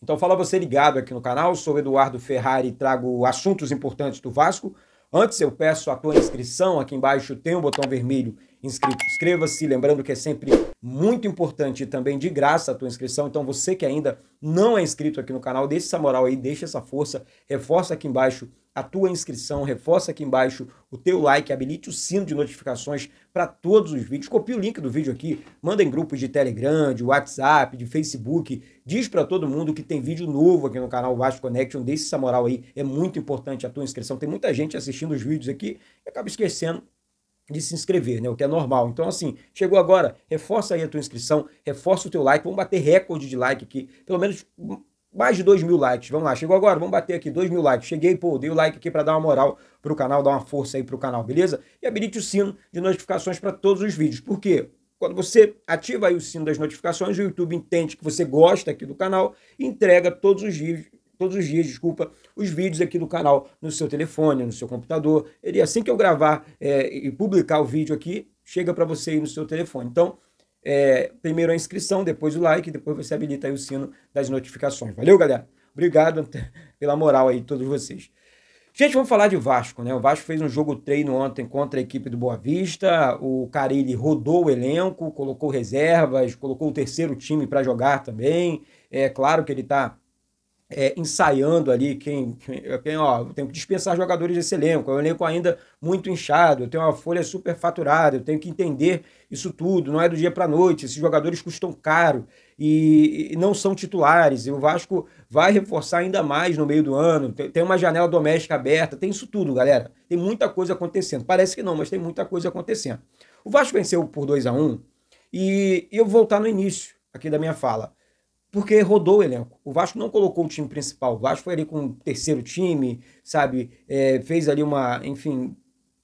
Então fala você ligado aqui no canal, sou Eduardo Ferrari e trago assuntos importantes do Vasco. Antes eu peço a tua inscrição, aqui embaixo tem um botão vermelho inscrito, inscreva-se, lembrando que é sempre muito importante e também de graça a tua inscrição, então você que ainda não é inscrito aqui no canal, deixa essa moral aí, deixa essa força, reforça aqui embaixo a tua inscrição, reforça aqui embaixo o teu like, habilite o sino de notificações para todos os vídeos, copia o link do vídeo aqui, manda em grupos de Telegram, de WhatsApp, de Facebook, diz para todo mundo que tem vídeo novo aqui no canal Vasco Connection, deixa essa moral aí, é muito importante a tua inscrição, tem muita gente assistindo os vídeos aqui e acaba esquecendo de se inscrever, né? O que é normal. Então, assim, chegou agora, reforça aí a tua inscrição, reforça o teu like, vamos bater recorde de like aqui, pelo menos mais de 2.000 likes. Vamos lá, chegou agora, vamos bater aqui 2.000 likes. Cheguei, pô, dei o like aqui para dar uma moral pro canal, dar uma força aí pro canal, beleza? E habilite o sino de notificações para todos os vídeos. Por quê? Quando você ativa aí o sino das notificações, o YouTube entende que você gosta aqui do canal e entrega todos os dias, os vídeos aqui do canal no seu telefone, no seu computador. Ele, assim que eu gravar e publicar o vídeo aqui, chega para você aí no seu telefone. Então, primeiro a inscrição, depois o like, depois você habilita aí o sino das notificações. Valeu, galera? Obrigado pela moral aí, todos vocês. Gente, vamos falar de Vasco, né? O Vasco fez um jogo treino ontem contra a equipe do Boa Vista, o Carille rodou o elenco, colocou reservas, colocou o terceiro time para jogar também. É claro que ele está ensaiando ali ó, eu tenho que dispensar jogadores desse elenco, é um elenco ainda muito inchado, eu tenho uma folha super faturada, eu tenho que entender isso tudo, não é do dia para a noite, esses jogadores custam caro e não são titulares, e o Vasco vai reforçar ainda mais no meio do ano, tem uma janela doméstica aberta, tem isso tudo, galera, tem muita coisa acontecendo, parece que não, mas tem muita coisa acontecendo. O Vasco venceu por 2-1 e eu vou voltar no início aqui da minha fala, porque rodou o elenco. O Vasco não colocou o time principal. O Vasco foi ali com o terceiro time, sabe? Fez ali enfim,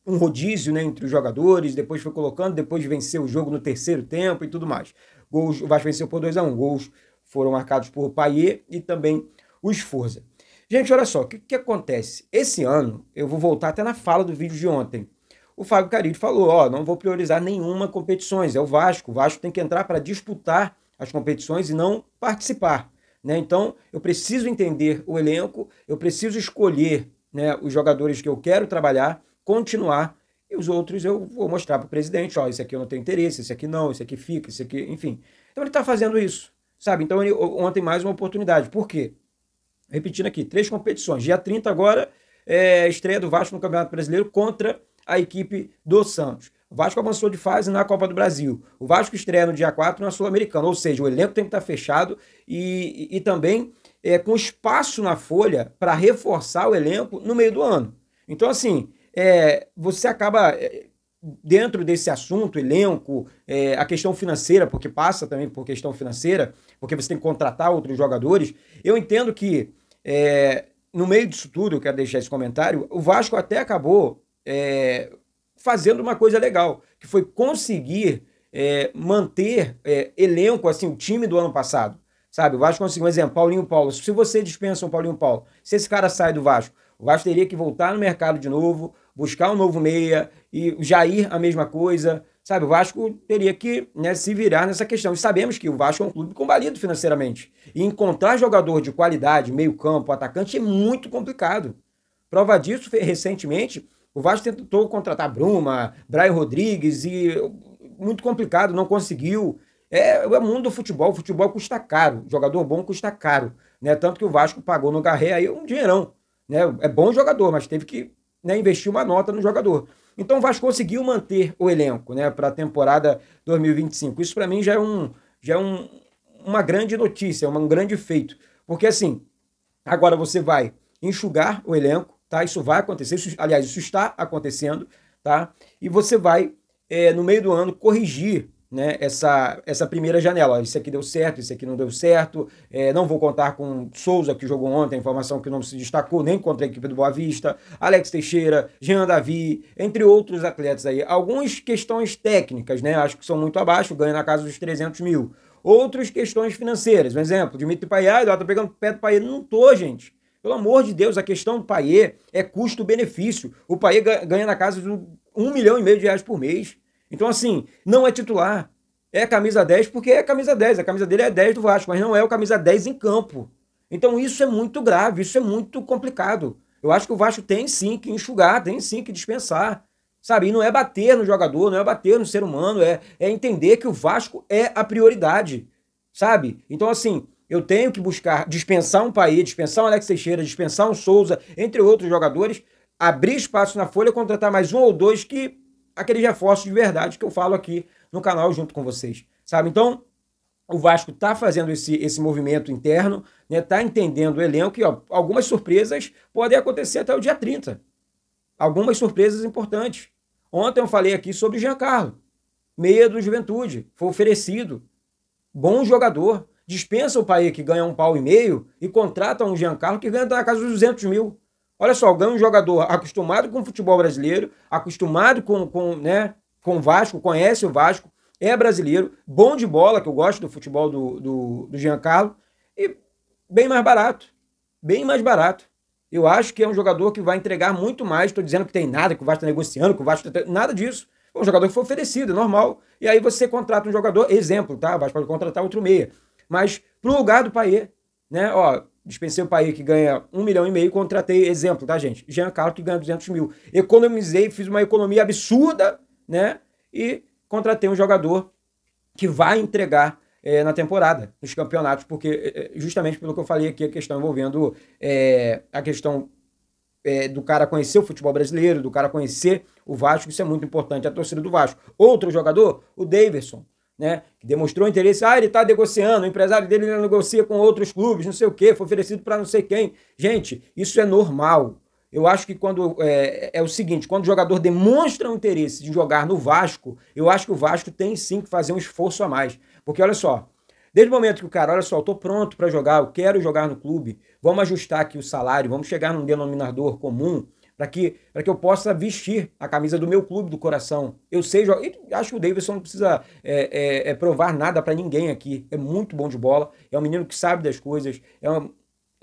um rodízio, né, entre os jogadores, depois foi colocando, depois venceu o jogo no terceiro tempo e tudo mais. Gols, o Vasco venceu por 2-1. Gols foram marcados por Payet e também o Sforza. Gente, olha só, o que acontece? Esse ano, eu vou voltar até na fala do vídeo de ontem. O Fábio Carille falou, ó, não vou priorizar nenhuma competições, é o Vasco tem que entrar para disputar as competições e não participar, né? Então, eu preciso entender o elenco, eu preciso escolher, né, os jogadores que eu quero trabalhar, continuar, e os outros eu vou mostrar para o presidente, ó, esse aqui eu não tenho interesse, esse aqui não, esse aqui fica, esse aqui, enfim. Então, ele está fazendo isso, sabe? Então, ontem mais uma oportunidade. Por quê? Repetindo aqui, 3 competições. Dia 30 agora, estreia do Vasco no Campeonato Brasileiro contra a equipe do Santos. O Vasco avançou de fase na Copa do Brasil. O Vasco estreia no dia 4 na Sul-Americana. Ou seja, o elenco tem que estar fechado e também com espaço na folha para reforçar o elenco no meio do ano. Então, assim, você acaba, dentro desse assunto, elenco, a questão financeira, porque passa também por questão financeira, porque você tem que contratar outros jogadores. Eu entendo que, no meio disso tudo, eu quero deixar esse comentário, o Vasco até acabou fazendo uma coisa legal, que foi conseguir manter elenco, assim, o time do ano passado, sabe? O Vasco conseguiu um exemplo, Paulinho Paulo. Se você dispensa um Paulinho Paulo, se esse cara sai do Vasco, o Vasco teria que voltar no mercado de novo, buscar um novo meia, e o Jair a mesma coisa, sabe? O Vasco teria que, né, se virar nessa questão. E sabemos que o Vasco é um clube combalido financeiramente. E encontrar jogador de qualidade, meio campo, atacante, é muito complicado. Prova disso, recentemente, o Vasco tentou contratar Bruma, Brian Rodrigues e muito complicado, não conseguiu. É o mundo do futebol, o futebol custa caro, jogador bom custa caro, né? Tanto que o Vasco pagou no Garré aí um dinheirão, né? É bom jogador, mas teve que, né, investir uma nota no jogador. Então o Vasco conseguiu manter o elenco, né, para a temporada 2025. Isso para mim já é uma grande notícia, um grande feito, porque assim, agora você vai enxugar o elenco, tá? Isso vai acontecer, aliás, isso está acontecendo, tá? E você vai, no meio do ano, corrigir, né, essa primeira janela. Isso aqui deu certo, isso aqui não deu certo, não vou contar com Souza, que jogou ontem, a informação que não se destacou nem contra a equipe do Boa Vista, Alex Teixeira, Jean Davi, entre outros atletas aí. Algumas questões técnicas, né, acho que são muito abaixo, ganha na casa dos 300 mil. Outras questões financeiras, um exemplo, Dimitri Payet, tô pegando pé do Payet, não tô, gente. Pelo amor de Deus, a questão do Payet é custo-benefício. O Payet ganha na casa de R$1,5 milhão de reais por mês. Então, assim, não é titular. É camisa 10 porque é camisa 10. A camisa dele é 10 do Vasco, mas não é o camisa 10 em campo. Então isso é muito grave, isso é muito complicado. Eu acho que o Vasco tem sim que enxugar, tem sim que dispensar, sabe? E não é bater no jogador, não é bater no ser humano, é entender que o Vasco é a prioridade, sabe? Então, assim, eu tenho que buscar dispensar um Paê, dispensar um Alex Teixeira, dispensar um Souza, entre outros jogadores, abrir espaço na folha, contratar mais um ou dois que aqueles reforços de verdade que eu falo aqui no canal junto com vocês, sabe? Então, o Vasco está fazendo esse movimento interno, né? Tá entendendo o elenco e ó, algumas surpresas podem acontecer até o dia 30. Algumas surpresas importantes. Ontem eu falei aqui sobre o Giancarlo, meia do Juventude, foi oferecido. Bom jogador. Dispensa o Paê que ganha 1,5 pau e contrata um Giancarlo que ganha na casa dos 200 mil. Olha só, ganha um jogador acostumado com o futebol brasileiro, acostumado com o Vasco, conhece o Vasco, é brasileiro, bom de bola, que eu gosto do futebol do Giancarlo, e bem mais barato. Bem mais barato. Eu acho que é um jogador que vai entregar muito mais. Estou dizendo que tem nada, que o Vasco está negociando, que o Vasco está... Nada disso. É um jogador que foi oferecido, é normal. E aí você contrata um jogador, exemplo, tá? O Vasco pode contratar outro meia. Mas pro lugar do Paê, né? Ó, dispensei o Paê que ganha 1,5 milhão, contratei, exemplo, tá, gente? Giancarlo que ganha 200 mil. Economizei, fiz uma economia absurda, né? E contratei um jogador que vai entregar na temporada, nos campeonatos, porque justamente pelo que eu falei aqui, a questão envolvendo a questão do cara conhecer o futebol brasileiro, do cara conhecer o Vasco, isso é muito importante, a torcida do Vasco. Outro jogador, o Daverson, né, que demonstrou interesse, ele tá negociando, o empresário dele negocia com outros clubes, não sei o quê, foi oferecido para não sei quem. Gente, isso é normal. Eu acho que quando é o seguinte, quando o jogador demonstra um interesse de jogar no Vasco, eu acho que o Vasco tem sim que fazer um esforço a mais. Porque olha só, desde o momento que o cara, olha só, eu tô pronto para jogar, eu quero jogar no clube, vamos ajustar aqui o salário, vamos chegar num denominador comum para que eu possa vestir a camisa do meu clube do coração. Eu sei jogar, e acho que o Davidson não precisa provar nada para ninguém aqui. É muito bom de bola, é um menino que sabe das coisas, é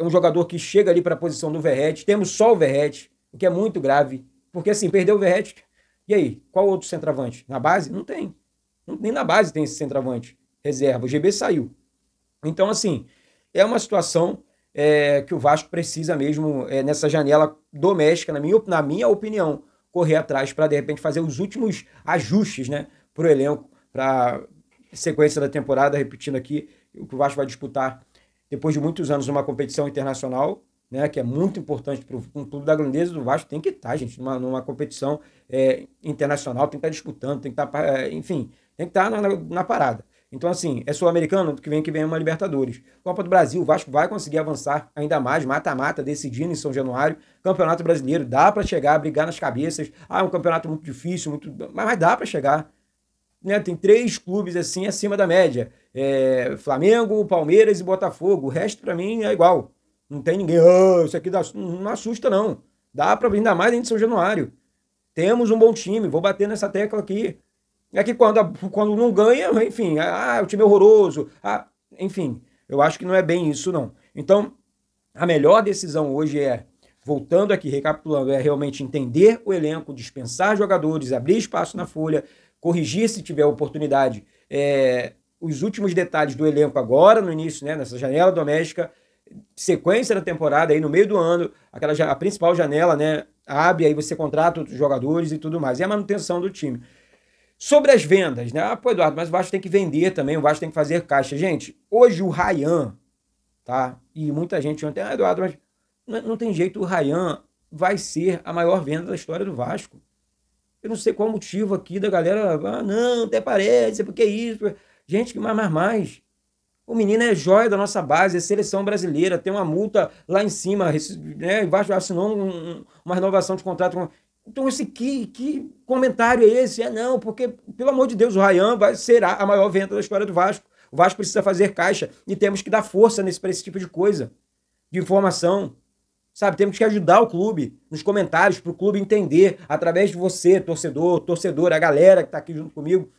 um jogador que chega ali para a posição do Verratti. Temos só o Verratti, o que é muito grave, porque assim, perdeu o Verratti. E aí, qual outro centroavante? Na base? Não tem. Nem na base tem esse centroavante reserva. O GB saiu. Então, assim, é uma situação que o Vasco precisa mesmo, nessa janela doméstica, na minha opinião, correr atrás para, de repente, fazer os últimos ajustes, né, para o elenco, para sequência da temporada, repetindo aqui, o que o Vasco vai disputar depois de muitos anos numa competição internacional, né, que é muito importante para um clube da grandeza do Vasco, tem que estar, gente, numa competição internacional, tem que estar disputando, tem que estar, enfim, tem que estar na parada. Então, assim, é sul-americano, que vem uma Libertadores. Copa do Brasil, o Vasco vai conseguir avançar ainda mais, mata-mata, decidindo em São Januário. Campeonato Brasileiro, dá para chegar, brigar nas cabeças. É um campeonato muito difícil, mas dá para chegar. Né? Tem 3 clubes, assim, acima da média. Flamengo, Palmeiras e Botafogo. O resto, para mim, é igual. Não tem ninguém, isso aqui não assusta, não. Dá para ainda mais dentro de São Januário. Temos um bom time, vou bater nessa tecla aqui. É que quando não ganha, enfim, o time é horroroso. Enfim, eu acho que não é bem isso, não. Então, a melhor decisão hoje voltando aqui, recapitulando, é realmente entender o elenco, dispensar jogadores, abrir espaço na folha, corrigir se tiver oportunidade. Os últimos detalhes do elenco agora, no início, né, nessa janela doméstica, sequência da temporada, aí no meio do ano, a principal janela, né, abre, aí você contrata outros jogadores e tudo mais. E a manutenção do time. Sobre as vendas, né? Eduardo, mas o Vasco tem que vender também, o Vasco tem que fazer caixa. Gente, hoje o Ryan, tá? E muita gente ontem, Eduardo, mas não tem jeito, o Ryan vai ser a maior venda da história do Vasco. Eu não sei qual o motivo aqui da galera, não, até parece, porque isso. Gente, que mais. O menino é joia da nossa base, é seleção brasileira, tem uma multa lá em cima, né? O Vasco assinou uma renovação de contrato. Então, que comentário é esse? Não, porque, pelo amor de Deus, o Ryan será a maior venda da história do Vasco. O Vasco precisa fazer caixa e temos que dar força para esse tipo de coisa, de informação. Sabe, temos que ajudar o clube nos comentários, para o clube entender, através de você, torcedor, a galera que está aqui junto comigo.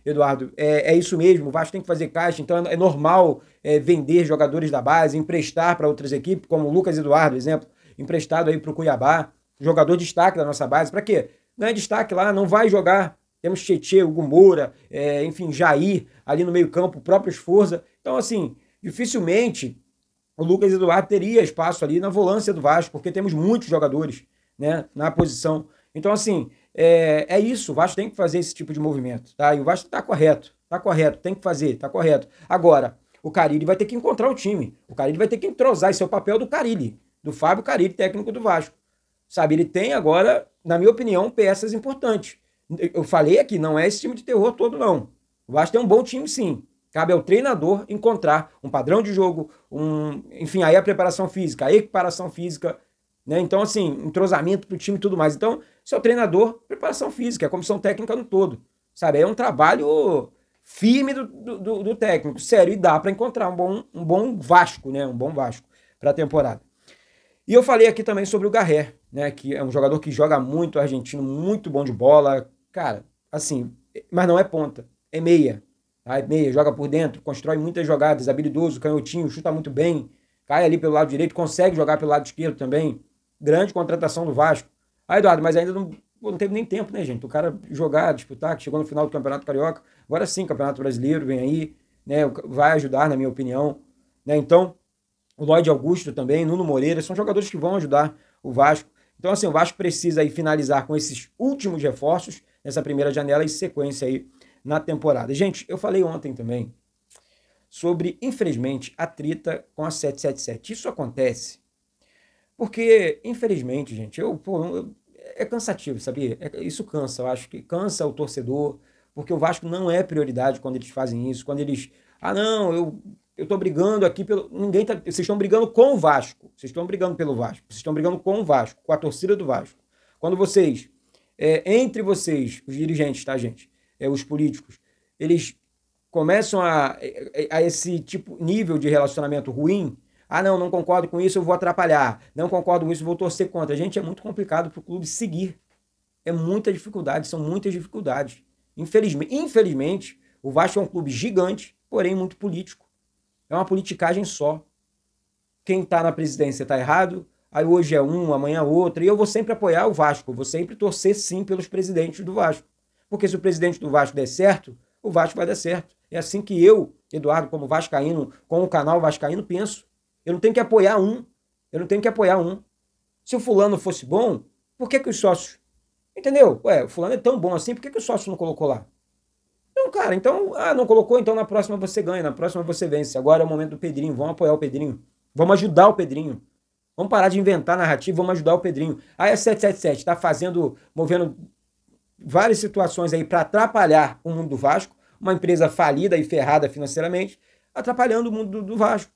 Eduardo, é isso mesmo, o Vasco tem que fazer caixa, então é normal vender jogadores da base, emprestar para outras equipes, como o Lucas Eduardo, exemplo, emprestado aí para o Cuiabá. Jogador de destaque da nossa base. Para quê? Ganha destaque lá, não vai jogar. Temos Tietê, Hugo Moura, enfim, Jair ali no meio campo, o próprio Sforza. Então, assim, dificilmente o Lucas Eduardo teria espaço ali na volância do Vasco, porque temos muitos jogadores, né, na posição. Então, assim, é isso, o Vasco tem que fazer esse tipo de movimento, tá? E o Vasco tá correto, tem que fazer, tá correto. Agora, o Carille vai ter que encontrar o time, o Carille vai ter que entrosar, esse é o papel do Carille, do Fábio Carille, técnico do Vasco. Sabe, ele tem agora, na minha opinião, peças importantes. Eu falei aqui, não é esse time de terror todo, não. O Vasco tem um bom time, sim. Cabe ao treinador encontrar um padrão de jogo, enfim, aí a preparação física, a equiparação física, né? Então, assim, entrosamento pro time e tudo mais. Então, se é o treinador, preparação física, a comissão técnica no todo, sabe? É um trabalho firme do técnico, sério, e dá para encontrar um bom Vasco, né? Um bom Vasco para a temporada. E eu falei aqui também sobre o Garré, né? Que é um jogador que joga muito, argentino, muito bom de bola, cara, assim, mas não é ponta, é meia. Tá? É meia, joga por dentro, constrói muitas jogadas, habilidoso, canhotinho, chuta muito bem, cai ali pelo lado direito, consegue jogar pelo lado esquerdo também. Grande contratação do Vasco. Ah, Eduardo, mas ainda não teve nem tempo, né, gente? O cara jogar, disputar, que chegou no final do Campeonato Carioca. Agora sim, Campeonato Brasileiro vem aí, né? Vai ajudar, na minha opinião. Né? Então, o Lloyd Augusto também, Nuno Moreira, são jogadores que vão ajudar o Vasco. Então, assim, o Vasco precisa aí finalizar com esses últimos reforços nessa primeira janela e sequência aí na temporada. Gente, eu falei ontem também sobre, infelizmente, a treta com a 777. Isso acontece porque, infelizmente, gente, é cansativo, sabia? Isso cansa, eu acho que cansa o torcedor, porque o Vasco não é prioridade quando eles fazem isso, quando eles... Ah, não, eu tô brigando aqui pelo... Ninguém tá... Vocês estão brigando com o Vasco, vocês estão brigando pelo Vasco, vocês estão brigando com o Vasco, com a torcida do Vasco. Quando vocês, entre vocês, os dirigentes, tá, gente? Os políticos, eles começam a esse tipo, nível de relacionamento ruim. Ah, não concordo com isso, eu vou atrapalhar. Não concordo com isso, eu vou torcer contra. Gente, é muito complicado para o clube seguir. É muita dificuldade, são muitas dificuldades. Infelizmente, o Vasco é um clube gigante, porém muito político. É uma politicagem só. Quem está na presidência está errado, aí hoje é um, amanhã outro, e eu vou sempre apoiar o Vasco, eu vou sempre torcer sim pelos presidentes do Vasco. Porque se o presidente do Vasco der certo, o Vasco vai dar certo. É assim que eu, Eduardo, como vascaíno, com o canal Vascaíno, penso. Eu não tenho que apoiar um. Se o fulano fosse bom, por que os sócios... Entendeu? Ué, o fulano é tão bom assim, por que o sócio não colocou lá? Não, cara, então... Ah, não colocou, então na próxima você ganha, na próxima você vence. Agora é o momento do Pedrinho, vamos apoiar o Pedrinho. Vamos ajudar o Pedrinho. Vamos parar de inventar narrativa, vamos ajudar o Pedrinho. Aí a 777 está movendo várias situações aí para atrapalhar o mundo do Vasco, uma empresa falida e ferrada financeiramente, atrapalhando o mundo do Vasco.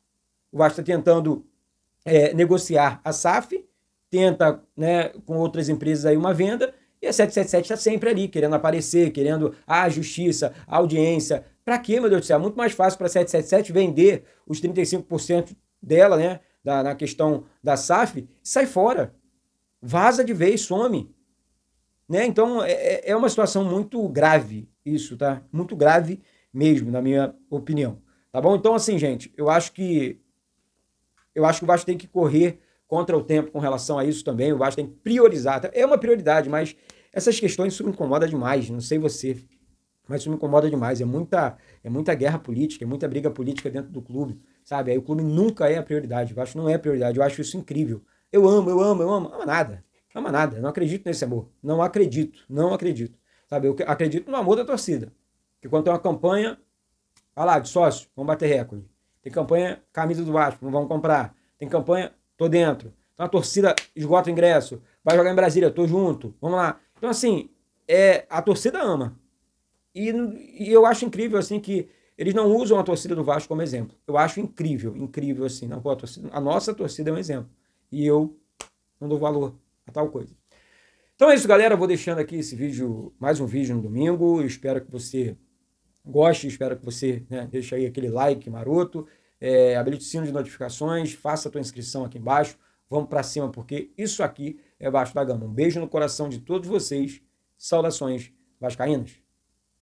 O Vasco está tentando negociar a SAF, tenta, né, com outras empresas aí uma venda, e a 777 está sempre ali, querendo aparecer, querendo a justiça, a audiência. Para quê, meu Deus do céu? É muito mais fácil para a 777 vender os 35% dela, né, na questão da SAF, e sai fora. Vaza de vez, some. Né? Então, é uma situação muito grave isso, tá? Muito grave mesmo, na minha opinião. Tá bom? Então, assim, gente, eu acho que o Vasco tem que correr contra o tempo com relação a isso também. O Vasco tem que priorizar. É uma prioridade, mas essas questões, isso me incomoda demais. Não sei você, mas isso me incomoda demais. É muita guerra política, é muita briga política dentro do clube, sabe? Aí o clube nunca é a prioridade. O Vasco não é a prioridade. Eu acho isso incrível. Eu amo. Ama nada. Ama nada. Não acredito nesse amor. Não acredito. Sabe? Eu acredito no amor da torcida. Que quando tem uma campanha, vai lá, de sócio, vamos bater recorde. Tem campanha, camisa do Vasco, não vão comprar. Tem campanha, tô dentro. Então a torcida esgota o ingresso, vai jogar em Brasília, tô junto, vamos lá. Então, assim, a torcida ama. E eu acho incrível, assim, que eles não usam a torcida do Vasco como exemplo. Eu acho incrível, assim. Não, pô, a nossa torcida é um exemplo. E eu não dou valor a tal coisa. Então é isso, galera. Eu vou deixando aqui esse vídeo, mais um vídeo no domingo. Eu espero que você goste, espero que você, né, deixe aí aquele like maroto, habilite o sino de notificações, faça a tua inscrição aqui embaixo, vamos para cima, porque isso aqui é Vasco da Gama. Um beijo no coração de todos vocês, saudações vascaínas.